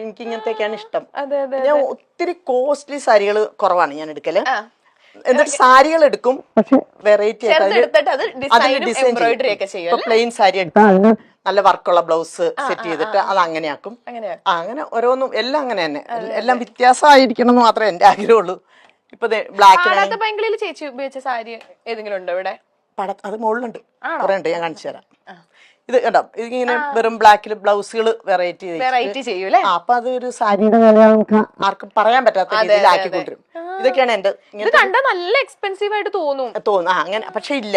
എനിക്ക് ഇങ്ങനത്തെയൊക്കെയാണ് ഇഷ്ടം. ഞാൻ ഒത്തിരി കോസ്റ്റ്ലി സാരികൾ കുറവാണ് ഞാൻ എടുക്കല്. എന്നിട്ട് സാരികൾ എടുക്കും, പക്ഷെ വെറൈറ്റി പ്ലെയിൻ സാരി എടുക്കും, നല്ല വർക്കുള്ള ബ്ലൗസ് സെറ്റ് ചെയ്തിട്ട് അത് അങ്ങനെയാക്കും. അങ്ങനെ ഓരോന്നും എല്ലാം അങ്ങനെ തന്നെ, എല്ലാം വ്യത്യാസമായിരിക്കണം എന്ന് മാത്രമേ എന്റെ ആഗ്രഹമുള്ളൂ. ഇപ്പൊ ബ്ലാക്ക് ചേച്ചി ഉപയോഗിച്ച സാരി ഏതെങ്കിലും ഉണ്ടോ ഇവിടെ? അത് മുകളിലുണ്ട്, കുറെ ഉണ്ട്, ഞാൻ കാണിച്ചു തരാം. ഇത് കണ്ടോ, ഇതിങ്ങനെ വെറും ബ്ലാക്കിൽ ബ്ലൗസുകൾ വെറൈറ്റി ചെയ്യൂലേ. അപ്പൊ അതൊരു സാരിയുടെ വില ആർക്കും പറയാൻ പറ്റാത്ത രീതിയിൽ ആക്കിക്കൊണ്ടിരും. ഇതൊക്കെയാണ് എന്റെ. ഇത് കണ്ടാ നല്ല എക്സ്പെൻസീവ് ആയിട്ട് തോന്നും അങ്ങനെ, പക്ഷെ ഇല്ല.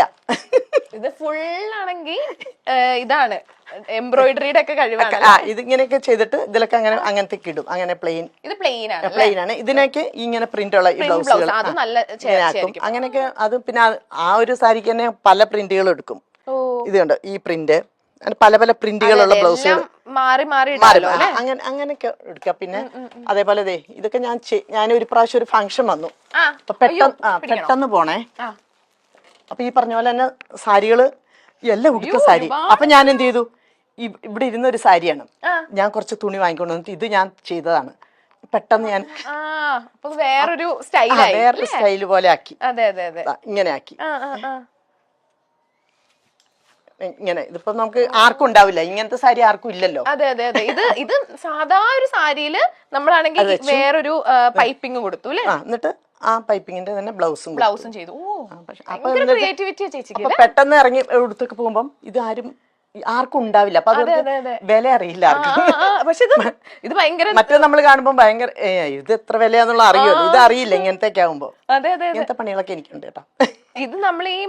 ഇത് ഫുൾ ആണെങ്കിൽ ഇതാണ് എംബ്രോയിഡറിയുടെ ഒക്കെ കഴിവാണ്. ഇതിങ്ങനെയൊക്കെ ചെയ്തിട്ട് ഇതിലൊക്കെ അങ്ങനെ അങ്ങനത്തെ ഇടും. അങ്ങനെ ഇത് പ്ലെയിൻ ആണ്. ഇതിനൊക്കെ ഇങ്ങനെ പ്രിന്റ് ഉള്ള ഈ ബ്ലൗസുകൾ അങ്ങനെയൊക്കെ. അത് പിന്നെ ആ ഒരു സാരിക്ക് തന്നെ പല പ്രിന്റുകൾ എടുക്കും. ഇത് കണ്ടോ, ഈ പ്രിന്റ്, പല പല പ്രിന്റുകളുള്ള ബ്ലൗസുകൾ അങ്ങനെയൊക്കെ എടുക്കാം. പിന്നെ അതേപോലെ ഇതൊക്കെ ഞാൻ ഒരു പ്രാവശ്യം ഒരു ഫംഗ്ഷൻ വന്നു, അപ്പൊ പെട്ടെന്ന് പോണേ. അപ്പൊ ഈ പറഞ്ഞ പോലെ തന്നെ സാരികള് എല്ലാം ഉടുത്ത സാരി. അപ്പൊ ഞാൻ എന്ത് ചെയ്തു, ഇവിടെ ഇരുന്ന ഒരു സാരിയാണ്, ഞാൻ കുറച്ച് തുണി വാങ്ങിക്കൊണ്ട് വന്നിട്ട് ഇത് ഞാൻ ചെയ്തതാണ്. പെട്ടെന്ന് ഞാൻ വേറൊരു സ്റ്റൈല് പോലെ ആക്കി, ഇങ്ങനെ ആക്കി. ഇങ്ങനെ ഇതിപ്പോ നമുക്ക് ആർക്കും ഉണ്ടാവില്ല, ഇങ്ങനത്തെ സാരി ആർക്കും ഇല്ലല്ലോ. അതെ ഇത് സാധാ ഒരു സാരിയില് നമ്മളാണെങ്കിൽ വേറൊരു പൈപ്പിംഗ് കൊടുത്തു അല്ലേ. എന്നിട്ട് ആ പൈപ്പിങ്ങിന്റെ തന്നെ ബ്ലൗസും ചെയ്തു. പെട്ടെന്ന് ഇറങ്ങി എടുത്തൊക്കെ പോകുമ്പം ഇത് ആർക്കും ഉണ്ടാവില്ല, അപ്പൊ അത് വില അറിയില്ല ആർക്കും. പക്ഷെ ഇത് ഭയങ്കര മറ്റേ നമ്മൾ കാണുമ്പോ ഭയങ്കര ഇത് എത്ര വിലയാന്നുള്ള അറിയുമല്ലോ, ഇത് അറിയില്ല ഇങ്ങനത്തെയൊക്കെ ആകുമ്പോ. ഇങ്ങനത്തെ പണികളൊക്കെ എനിക്കുണ്ട് കേട്ടോ. ഇത് നമ്മൾ ഈ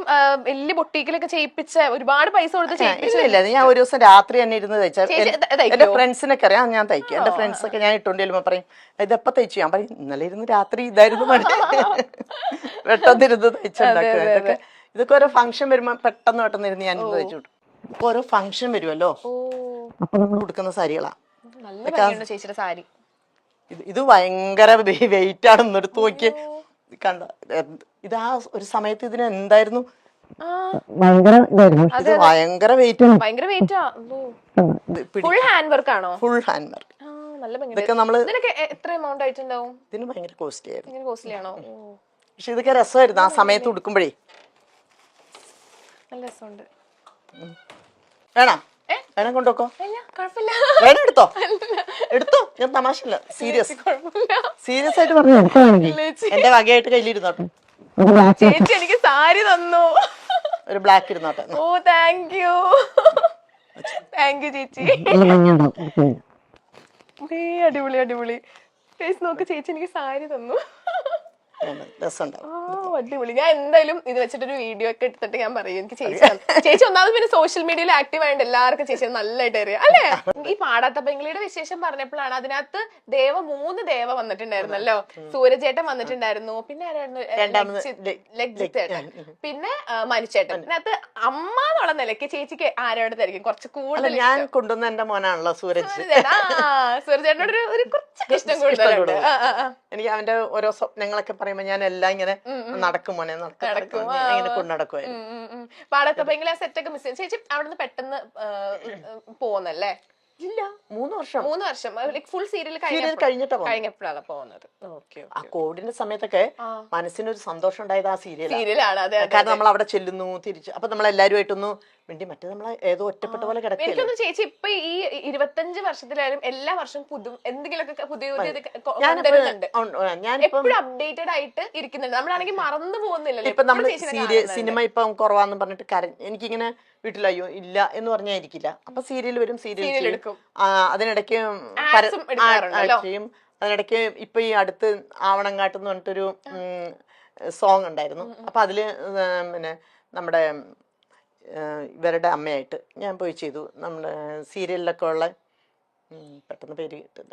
വലിയ ബൊട്ടീക്കിലൊക്കെ ചെയ്യിപ്പിച്ച ഒരുപാട് പൈസ കൊടുത്ത് ചെയ്യിപ്പിച്ചില്ല. ഞാൻ ഒരു ദിവസം രാത്രി തന്നെ ഇരുന്ന് തയ്ച്ചാൽ എന്റെ ഫ്രണ്ട്സിനൊക്കെ അറിയാം ഞാൻ തയ്ക്കും. എന്റെ ഫ്രണ്ട്സ് ഒക്കെ ഞാൻ ഇട്ടോണ്ട് ചെല്ലുമ്പോ പറയും ഇതെപ്പ തയ്ച്ചു. ഞാൻ പറയും ഇന്നലെ ഇരുന്ന് രാത്രി ഇതായിരുന്നു പണി, പെട്ടെന്നിരുന്ന് തയ്ച്ചുണ്ടാക്കുക. ഇതൊക്കെ ഓരോ ഫംഗ്ഷൻ വരുമ്പോ പെട്ടെന്ന് ഇരുന്ന് ഞാൻ ഇരുന്ന് തയ്ച്ചു വിട്ടു. ഇപ്പൊ ഓരോ ഫംഗ്ഷൻ വരുമല്ലോ, അപ്പൊ നമ്മൾ കൊടുക്കുന്ന സാരികളാ. ഇത് ഭയങ്കര വെയിറ്റ് ആണ്, എടുത്തു നോക്കി കണ്ട. ഇത് ആ ഒരു സമയത്ത് ഇതിന് എന്തായിരുന്നു, ഭയങ്കര വെയിറ്റ്. ഫുൾ ഹാൻഡ് വർക്ക് ആണോ? Full hand work. ഇതൊക്കെ നമ്മള് എത്ര എമൗണ്ട് ആയിട്ടുണ്ടാവും? ഇതിന് ഭയങ്കര കോസ്റ്റ്ലി ആയിരുന്നു. കോസ്റ്റ്ലി ആണോ? പക്ഷെ ഇതൊക്കെ രസമായിരുന്നു ആ സമയത്ത് ഉടുക്കുമ്പോഴേ. നല്ല രസമുണ്ട്. വേണം കൊണ്ടുവെക്കോ, വേണം എടുത്തോ. ഞാൻ തമാശല്ല, സീരിയസ് ആയിട്ട് പറഞ്ഞു. എന്റെ വകയായിട്ട് കയ്യിലിരുന്നോട്ടെ. ചേച്ചി എനിക്ക് സാരി തന്നു, ഒരു ബ്ലാക്ക് ഇരുന്നോട്ടെ. ഓ താങ്ക് യു ചേച്ചി. അടിപൊളി. നോക്ക് ചേച്ചി എനിക്ക് സാരി തന്നു. അടിപൊളി. ഞാൻ എന്തായാലും ഇത് വെച്ചിട്ടൊരു വീഡിയോ ഒക്കെ എടുത്തിട്ട് ഞാൻ പറയും. എനിക്ക് ചേച്ചി ഒന്നാമത് പിന്നെ സോഷ്യൽ മീഡിയയിൽ ആക്റ്റീവ് ആയിട്ട് എല്ലാവർക്കും ചേച്ചി നല്ലതായിട്ട് അറിയാം അല്ലേ. ഈ പാടാത്ത പെങ്കിളിയുടെ വിശേഷം പറഞ്ഞപ്പോഴാണ് അതിനകത്ത് 3 ദേവ വന്നിട്ടുണ്ടായിരുന്നല്ലോ. സൂരജേട്ടൻ വന്നിട്ടുണ്ടായിരുന്നു, പിന്നെ ലഗ്ജിത്തേട്ടൻ, പിന്നെ മനുച്ചേട്ടൻ. അതിനകത്ത് അമ്മ എന്നുള്ള നിലയ്ക്ക് ചേച്ചിക്ക് ആരോടത്തായിരിക്കും കുറച്ച് കൂടുതൽ? ഞാൻ കൊണ്ടുവന്ന എന്റെ മോനാണല്ലോ സൂരജ്. സൂരജേട്ടനോട് ഒരു കുറച്ച് ഇഷ്ടം കൂടുതലുണ്ട്. എനിക്ക് അവന്റെ ഓരോ സ്വപ്നങ്ങളൊക്കെ പറയുമ്പോ ഞാൻ എല്ലാം ഇങ്ങനെ നടക്കും മോനെ ഇങ്ങനെ കൊണ്ടുനടക്കുമായിരുന്നു. പാടത്തെ ഭയങ്കര സെറ്റൊക്കെ മിസ് ചെയ്യും. ചേച്ചി അവിടെ നിന്ന് പെട്ടെന്ന് പോകുന്നല്ലേ? ഇല്ല, 3 വർഷം ഫുൾ സീരിയൽ കഴിഞ്ഞപ്പോഴാണ് പോകുന്നത്. ആ കോവിഡിന്റെ സമയത്തൊക്കെ മനസ്സിനൊരു സന്തോഷം ഉണ്ടായത് ആ സീരിയലാണ്. കാരണം നമ്മൾ അവിടെ ചെല്ലുന്നു തിരിച്ചു, അപ്പൊ നമ്മളെല്ലാരുമായിട്ടൊന്ന് വേണ്ടി മറ്റേ നമ്മളെ ഏതോ ഒറ്റപ്പെട്ട പോലെ കിടക്കുന്നു. ചേച്ചി ഇപ്പൊ ഈ 25 വർഷത്തിലായാലും എല്ലാ വർഷവും എന്തെങ്കിലുമൊക്കെ പുതിയ എപ്പോഴും അപ്ഡേറ്റഡ് ആയിട്ട് ഇരിക്കുന്നുണ്ട്. നമ്മളാണെങ്കിൽ മറന്നു പോകുന്നില്ലല്ലോ. ഇപ്പൊ നമ്മള് സിനിമ ഇപ്പം കുറവാന്ന് പറഞ്ഞിട്ട് എനിക്കിങ്ങനെ വീട്ടിലയ്യോ ഇല്ല എന്ന് പറഞ്ഞായിരിക്കില്ല. അപ്പൊ സീരിയൽ വരും, സീരിയൽ എടുക്കും. അതിനിടയ്ക്ക് ചെയ്യും. അതിനിടയ്ക്ക് ഇപ്പൊ ഈ അടുത്ത് ആവണങ്കാട്ട് എന്ന് പറഞ്ഞിട്ടൊരു സോങ് ഉണ്ടായിരുന്നു. അപ്പൊ അതില് പിന്നെ നമ്മുടെ ഇവരുടെ അമ്മയായിട്ട് ഞാൻ പോയി ചെയ്തു. നമ്മുടെ സീരിയലിലൊക്കെ ഉള്ള പെട്ടെന്ന് പേര് കിട്ടില്ല,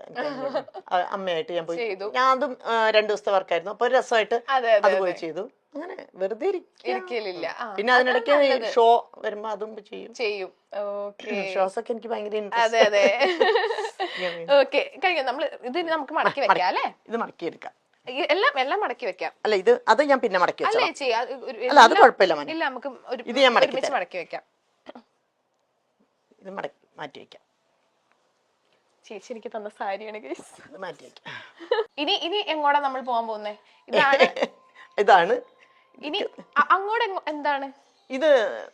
അമ്മയായിട്ട് ഞാൻ പോയി. ഞാൻ അതും 2 ദിവസത്തെ വർക്കായിരുന്നു. അപ്പൊ രസമായിട്ട് അത് പോയി ചെയ്തു. അങ്ങനെ വെറുതെ ഇരിക്കലില്ല. പിന്നെ അതിനിടയ്ക്ക് ഷോ വരുമ്പോ അതും ചെയ്യും. ഷോസ് ഒക്കെ എനിക്ക് ഭയങ്കര ഇൻട്രസ്റ്റ്. നമുക്ക് മടക്കി വെക്കാം അല്ലേ? ഇത് മടക്കി എടുക്കാം, എല്ലാം മടക്കി വെക്കാം. അല്ല അത് ഞാൻ പിന്നെ മടക്കി വെക്കാം. അല്ല അത് കുഴപ്പമില്ല, ഇത് ഞാൻ മടക്കി വെക്കാം. ഇത് മാറ്റി വെക്കാം. ചേച്ചി എനിക്ക് തന്ന സാരിയാണ് ഗൈസ്. മാറ്റി ഇനി ഇനി എങ്ങോട്ടാ നമ്മൾ പോകാൻ പോകുന്നേ? ഇതാണ് ഇതാണ്. ഇനി അങ്ങോട്ട് എന്താണ്? ഇത്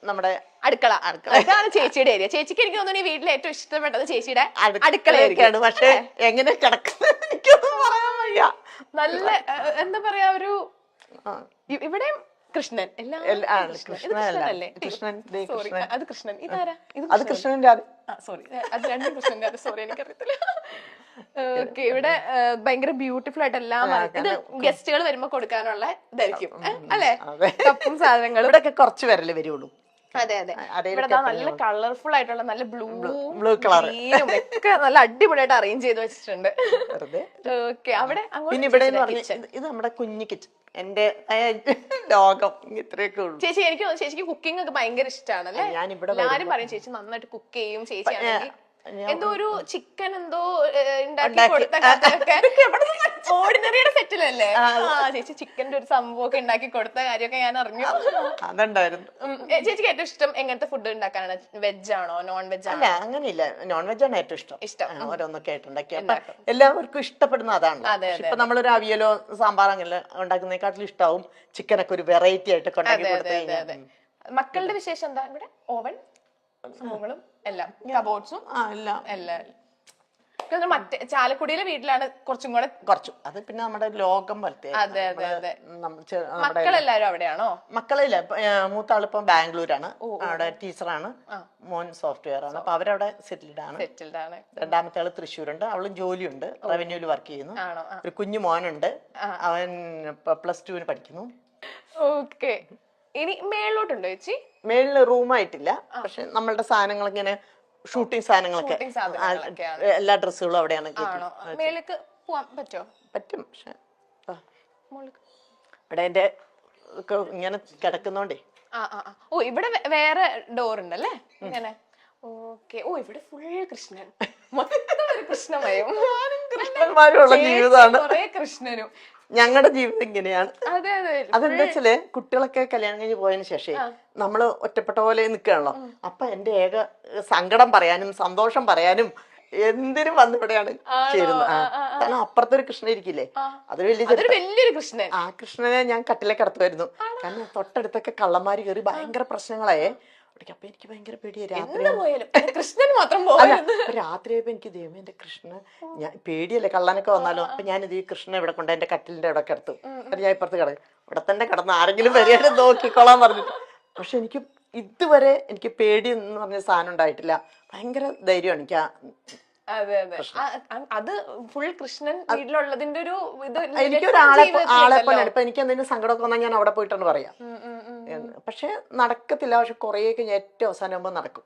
നമ്മുടെ അടുക്കള. ഇതാണ് ചേച്ചിയുടെ ഏരിയ. ചേച്ചിക്ക് എനിക്ക് തോന്നുന്നു ഈ വീട്ടിൽ ഏറ്റവും ഇഷ്ടപ്പെട്ടത് ചേച്ചിയുടെ അടുക്കളയൊക്കെയാണ്. പക്ഷെ എങ്ങനെ കിടക്കുന്നത് എനിക്കൊന്നും പറയാൻ വയ്യ. നല്ല എന്താ പറയാ, ഒരു ഇവിടെ കൃഷ്ണൻ കൃഷ്ണനല്ലേ? സോറി, അത് കൃഷ്ണൻ. ഇതാരാ? അത് കൃഷ്ണന്റെ. സോറി, അത് രണ്ടും കൃഷ്ണന്റെ. സോറി, എനിക്കറിയത്തില്ല. ഓക്കെ, ഇവിടെ ഭയങ്കര ബ്യൂട്ടിഫുൾ ആയിട്ട് എല്ലാം. ഇത് ഗസ്റ്റുകൾ വരുമ്പോ കൊടുക്കാനുള്ള ഇതായിരിക്കും അല്ലെ? കപ്പും സാധനങ്ങളും ഇവിടെ കുറച്ച് പേരല്ലേ വരുള്ളൂ. അതെ അതെ. ഇവിടെ നല്ല കളർഫുൾ ആയിട്ടുള്ള നല്ല ബ്ലൂ കളറും ഒക്കെ നല്ല അടിപൊളിയായിട്ട് അറേഞ്ച് ചെയ്ത് വെച്ചിട്ടുണ്ട്. ഓക്കെ, അവിടെ പിന്നെ ഇവിടെ ഇത് നമ്മുടെ കുഞ്ഞു കിച്ചൺ. എന്റെ ലോകം ഇത്രയൊക്കെ ഉള്ളൂ. ചേച്ചി എനിക്ക് ചേച്ചിക്ക് കുക്കിംഗ് ഒക്കെ ഭയങ്കര ഇഷ്ടമാണല്ലേ? എല്ലാരും പറയും ചേച്ചി നന്നായിട്ട് കുക്ക് ചെയ്യും. ചേച്ചി ആണെങ്കിൽ എന്തോ ഒരു ചിക്കൻ എന്തോ ഉണ്ടാക്കി കൊടുത്ത ഓർഡിനറിയുടെ സെറ്റിലല്ലേ? ചേച്ചി ചിക്കന്റെ ഒരു സംഭവമൊക്കെ ഉണ്ടാക്കി കൊടുത്ത കാര്യമൊക്കെ ഞാൻ അറിഞ്ഞു. അതുണ്ടായിരുന്നു. ചേച്ചിക്ക് ഏറ്റവും ഇഷ്ടം എങ്ങനത്തെ ഫുഡ് ഉണ്ടാക്കാനാണ്? വെജ് ആണോ നോൺ വെജ് ആണോ? അങ്ങനെയില്ല, നോൺ വെജ് ആണ് ഏറ്റവും ഇഷ്ടം. ഓരോന്നൊക്കെ ആയിട്ടുണ്ടാക്കി എല്ലാവർക്കും ഇഷ്ടപ്പെടുന്ന അതാണ്. ഇപ്പൊ നമ്മളൊരു അവിയലോ സാമ്പാർ അങ്ങനെ ഉണ്ടാക്കുന്നതിനെക്കാട്ടിലും ഇഷ്ടാവും ചിക്കനൊക്കെ ഒരു വെറൈറ്റി ആയിട്ട് ഉണ്ടാക്കി കൊടുത്തു കഴിഞ്ഞാൽ. മക്കളുടെ വിശേഷം എന്താ? ഇവിടെ ഓവൻ സംഭവങ്ങളും എല്ലാം കബോർഡ്സും എല്ലാം. മറ്റേ ചാലക്കുടിയിലെ വീട്ടിലാണ് കുറച്ചും കൂടെ അത് പിന്നെ നമ്മുടെ ലോകം പോലത്തെ. അതെ അതെ അതെ. മക്കളെല്ലാരും അവിടെയാണോ? മക്കളില്ല, മൂത്താളിപ്പം ബാംഗ്ലൂരാണ്, അവിടെ ടീച്ചറാണ്, മോൻ സോഫ്റ്റ്വെയർ ആണ്. അപ്പൊ അവരവിടെ സെറ്റിൽഡ് ആണ്. രണ്ടാമത്തെ ആള് തൃശ്ശൂരുണ്ട്, അവളും ജോലിയുണ്ട്, റവന്യൂല് വർക്ക് ചെയ്യുന്നു. ഒരു കുഞ്ഞു മോനുണ്ട്, അവൻ +2 പഠിക്കുന്നു. ഓക്കെ, ഇനി മേളിലോട്ടുണ്ടോ ചേച്ചി? മേളില് റൂമായിട്ടില്ല, പക്ഷെ നമ്മളുടെ സാധനങ്ങൾ ഇങ്ങനെ ഷൂട്ടിംഗ് സാധനങ്ങളൊക്കെ എല്ലാ ഡ്രസ്സുകളും അവിടെയാണ്. പറ്റും, പക്ഷെ ഇവിടെ എന്റെ ഇങ്ങനെ കിടക്കുന്നോണ്ടേ. ഓ, ഇവിടെ വേറെ ഡോർ ഉണ്ടല്ലേ ഇങ്ങനെ. ഓക്കെ. ഓ, ഇവിടെ ഫുൾ കൃഷ്ണൻ, കൃഷ്ണമയം. കൃഷ്ണന്മാരുള്ള ജീവിതമാണ്. കുറെ കൃഷ്ണനും. ഞങ്ങളുടെ ജീവിതം ഇങ്ങനെയാണ്. അതെന്താ വെച്ചാല് കുട്ടികളൊക്കെ കല്യാണം കഴിഞ്ഞ് പോയതിനു ശേഷം നമ്മള് ഒറ്റപ്പെട്ട പോലെ നിൽക്കുകയാണല്ലോ. അപ്പൊ എന്റെ ഏക സങ്കടം പറയാനും സന്തോഷം പറയാനും എന്തിനും വന്നിവിടെയാണ് ചേരുന്നത്. കാരണം അപ്പുറത്തൊരു കൃഷ്ണൻ ഇരിക്കില്ലേ, അതൊരു വലിയൊരു കൃഷ്ണൻ. ആ കൃഷ്ണനെ ഞാൻ കട്ടിലേക്ക് കിടത്തുമായിരുന്നു. കാരണം തൊട്ടടുത്തൊക്കെ കള്ളന്മാര് കയറി ഭയങ്കര പ്രശ്നങ്ങളായേ. അപ്പൊ എനിക്ക് ഭയങ്കര പേടിയായി. രാത്രിയായപ്പോ എനിക്ക് ദൈവം എന്റെ കൃഷ്ണ, ഞാൻ പേടിയല്ലേ കള്ളനൊക്കെ വന്നാലോ. അപ്പൊ ഞാനിത് ഈ കൃഷ്ണ ഇവിടെ കൊണ്ട് എന്റെ കട്ടിലിന്റെ ഇവിടെ കിടത്തു. ഞാൻ ഇപ്പുറത്ത് കിടക്കും, ഇവിടെ തന്നെ കിടന്ന് ആരെങ്കിലും വരെയായിട്ട് നോക്കിക്കോളാൻ പറഞ്ഞു. പക്ഷെ എനിക്ക് ഇതുവരെ എനിക്ക് പേടി എന്ന് പറഞ്ഞ സാധനം ഉണ്ടായിട്ടില്ല. ഭയങ്കര ധൈര്യമാണ് എനിക്ക്. അതെ അതെ, അത് ഫുൾ കൃഷ്ണൻ വീട്ടിലുള്ളതിന്റെ ഒരു ഇത്. എനിക്കൊരാളെ പോലെ ഇപ്പൊ എനിക്ക് എന്തെങ്കിലും സങ്കടമൊക്കെ വന്നാൽ ഞാൻ അവിടെ പോയിട്ടാണ് പറയാം. പക്ഷെ നടക്കത്തില്ല, പക്ഷെ കൊറേയൊക്കെ ഞാൻ ഏറ്റവും അവസാനം ആകുമ്പോ നടക്കും.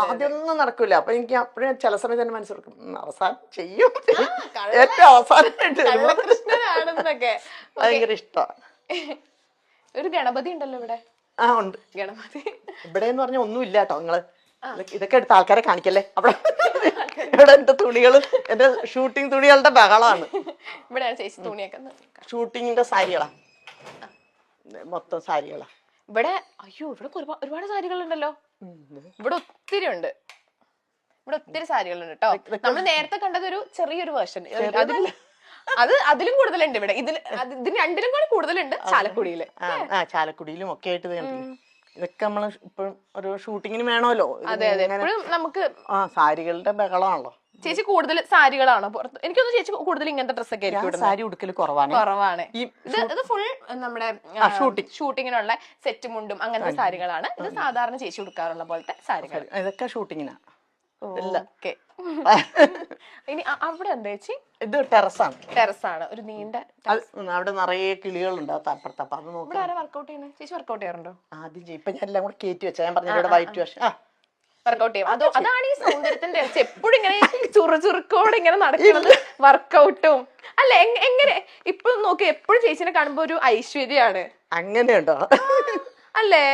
ആദ്യമൊന്നും നടക്കൂല. അപ്പൊ എനിക്ക് അപ്പോഴും ചില സമയത്ത് തന്നെ മനസ്സിലാക്കും അവസാനം ചെയ്യും, ഏറ്റവും അവസാനമായിട്ട്. ഭയങ്കര ഇഷ്ടമാണ്. ഒരു ഗണപതി ഉണ്ടല്ലോ ഇവിടെ. ഉണ്ട് ഗണപതി. ഇവിടെ എന്ന് പറഞ്ഞാൽ ഒന്നും ഇല്ല കേട്ടോ. നിങ്ങള് ഇതൊക്കെ എടുത്ത ആൾക്കാരെ കാണിക്കല്ലേ. അവിടെ ഇവിടെ എന്റെ തുണികള്, എന്റെ ഷൂട്ടിംഗ് തുണികളുടെ ബഹളമാണ്. ഇവിടെയാണ് ചേച്ചി തുണിയൊക്കെ. ഷൂട്ടിങ്ങിന്റെ സാരികളാ, മൊത്തം സാരികളാ ഇവിടെ. അയ്യോ, ഇവിടെ ഒരുപാട് സാരികളുണ്ടല്ലോ. ഇവിടെ ഒത്തിരി ഉണ്ട്. ഇവിടെ ഒത്തിരി സാരികളുണ്ട് കേട്ടോ. നമ്മൾ നേരത്തെ കണ്ടത് ഒരു ചെറിയൊരു വേർഷൻ, അതിലും കൂടുതലുണ്ട് ഇവിടെ. ഇതിന് രണ്ടിലും കൂടി കൂടുതലുണ്ട് ചാലക്കുടിയില്. ചാലക്കുടിയിലും ഒക്കെ ആയിട്ട് ഇതൊക്കെ നമ്മള് ഇപ്പോഴും ഒരു ഷൂട്ടിങ്ങിന് വേണമല്ലോ. അതെ അതെ, എപ്പോഴും നമുക്ക് സാരികളുടെ ബഹളമാണല്ലോ. ചേച്ചി കൂടുതൽ സാരികളാണോ പുറത്ത്? എനിക്കൊന്നും ചേച്ചി കൂടുതൽ ഇങ്ങനത്തെ ഡ്രസ്സൊക്കെ ആയിരിക്കും. സാരി ഉടുക്കൽ കുറവാണ്. ഇത് ഫുൾ നമ്മുടെ ഷൂട്ടിങ്ങിനുള്ള സെറ്റ് മുണ്ടും അങ്ങനത്തെ സാരികളാണ്. ഇത് സാധാരണ ചേച്ചി ഉടുക്കാറുള്ള പോലത്തെ സാരികൾ. ഇതൊക്കെ ഷൂട്ടിങ്ങിനാ. ഇനി അവിടെ എന്താ ചേച്ചി? ഇത് ടെറസാണ്. ഒരു നീണ്ട, അവിടെ നിറയെ കിളികളുണ്ട് അപ്പുറത്ത്. അപ്പൊ അത് നോക്കി വർക്കൗട്ട് ചെയ്യുന്നത്. ചേച്ചി വർക്കൗട്ട് ചെയ്യാറുണ്ടോ? ആദ്യം ഇപ്പൊ ഞാൻ എല്ലാം കൂടെ കയറ്റി വെച്ചാൽ ഞാൻ പറഞ്ഞ വൈറ്റ് വാഷ് വർക്കൗട്ട് ചെയ്യും. അതാണ് ഈ സൗന്ദര്യത്തിന്റെ രഹസ്യം. എപ്പോഴും ഇങ്ങനെ ചുറുചുറുക്കോടെ ഇങ്ങനെ നടക്കുന്നത് വർക്കൗട്ടും അല്ലെ. എങ്ങനെ ഇപ്പൊ നോക്കി എപ്പോഴും ചേച്ചിനെ കാണുമ്പോ ഒരു ഐശ്വര്യാണ്. അങ്ങനെയുണ്ടോ? അല്ലേ?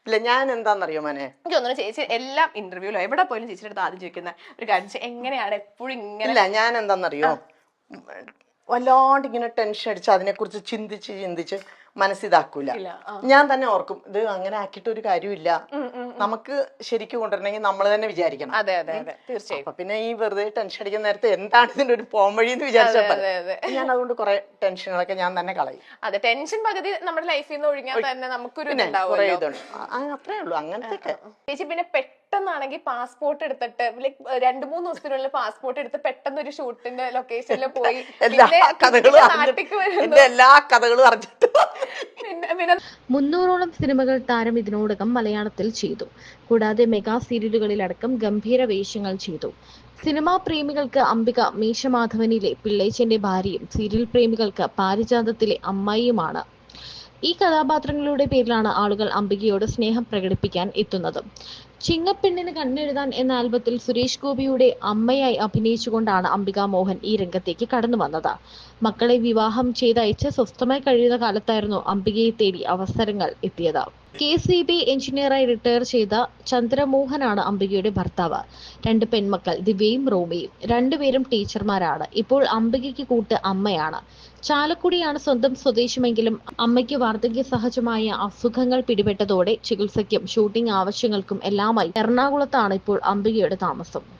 ഇല്ല, ഞാൻ എന്താന്നറിയോ മോനെ, എനിക്ക് തോന്നുന്നു ചേച്ചി എല്ലാം ഇന്റർവ്യൂലോ എവിടെ പോലും ചേച്ചിയുടെ അടുത്ത് ആദ്യം ചോദിക്കുന്ന ഒരു കാര്യം എങ്ങനെയാണ് എപ്പോഴും ഇങ്ങനെ. ഇല്ല, ഞാൻ എന്താന്നറിയോ, വല്ലാണ്ട് ഇങ്ങനെ ടെൻഷൻ അടിച്ച് അതിനെക്കുറിച്ച് ചിന്തിച്ച് മനസ്സിതാക്കൂല. ഞാൻ തന്നെ ഓർക്കും ഇത് അങ്ങനെ ആക്കിയിട്ട് ഒരു കാര്യമില്ല, നമുക്ക് ശരിക്കും കൊണ്ടുവരണമെങ്കിൽ നമ്മൾ തന്നെ വിചാരിക്കണം. അതെ അതെ അതെ തീർച്ചയായും. അപ്പൊ പിന്നെ ഈ വെറുതെ ടെൻഷൻ അടിക്കുന്ന നേരത്തെ എന്താണ് ഇതിന്റെ ഒരു പോംവഴി എന്ന് വിചാരിച്ചാൽ ഞാൻ അതുകൊണ്ട് കുറെ ടെൻഷനുകളൊക്കെ ഞാൻ തന്നെ കളയും. അതെ, ടെൻഷൻ പകുതി നമ്മുടെ ലൈഫിൽ നിന്ന് ഒഴിഞ്ഞാൽ തന്നെ നമുക്കൊരു കുറെ ഇതുണ്ട്. അത്രേ ഉള്ളൂ അങ്ങനത്തെ. ചേച്ചി പിന്നെ പെട്ടെന്നാണെങ്കിൽ പാസ്പോർട്ട് എടുത്തിട്ട് ലൈക് 2-3 ദിവസത്തിനുള്ളിൽ പാസ്പോർട്ട് എടുത്ത് പെട്ടെന്ന് ഒരു ഷൂട്ടിന്റെ ലൊക്കേഷനിൽ പോയി എല്ലാ കഥകളും അറിഞ്ഞിട്ട് 300ഓളം സിനിമകൾ താരം ഇതിനോടകം മലയാളത്തിൽ ചെയ്തു. കൂടാതെ മെഗാ സീരിയലുകളിലടക്കം ഗംഭീര വേഷങ്ങൾ ചെയ്തു. സിനിമാ പ്രേമികൾക്ക് അംബിക മീശമാധവനിലെ പിള്ളേച്ചന്റെ ഭാര്യയും സീരിയൽ പ്രേമികൾക്ക് പാരിജാതത്തിലെ അമ്മായിയുമാണ്. ഈ കഥാപാത്രങ്ങളുടെ പേരിലാണ് ആളുകൾ അംബികയോട് സ്നേഹം പ്രകടിപ്പിക്കാൻ എത്തുന്നത്. ചിങ്ങപ്പെണ്ണിന് കണ്ണെഴുതാൻ എന്ന ആൽബത്തിൽ സുരേഷ് ഗോപിയുടെ അമ്മയായി അഭിനയിച്ചുകൊണ്ടാണ് അംബിക മോഹൻ ഈ രംഗത്തേക്ക് കടന്നു വന്നത്. മക്കളെ വിവാഹം ചെയ്തയച്ച് സ്വസ്ഥമായി കഴിയുന്ന കാലത്തായിരുന്നു അംബികയെ തേടി അവസരങ്ങൾ എത്തിയത്. KCB എഞ്ചിനീയറായി റിട്ടയർ ചെയ്ത ചന്ദ്രമോഹനാണ് അംബികയുടെ ഭർത്താവ്. 2 പെൺമക്കൾ ദിവ്യയും റോമിയും. 2 പേരും ടീച്ചർമാരാണ്. ഇപ്പോൾ അംബികയ്ക്ക് കൂട്ട് അമ്മയാണ്. ചാലക്കുടിയാണ് സ്വന്തം സ്വദേശമെങ്കിലും അമ്മയ്ക്ക് വാർദ്ധക്യ സഹജമായ അസുഖങ്ങൾ പിടിപെട്ടതോടെ ചികിത്സയ്ക്കും ഷൂട്ടിംഗ് ആവശ്യങ്ങൾക്കും എല്ലാമായി എറണാകുളത്താണ് ഇപ്പോൾ അംബികയുടെ താമസം.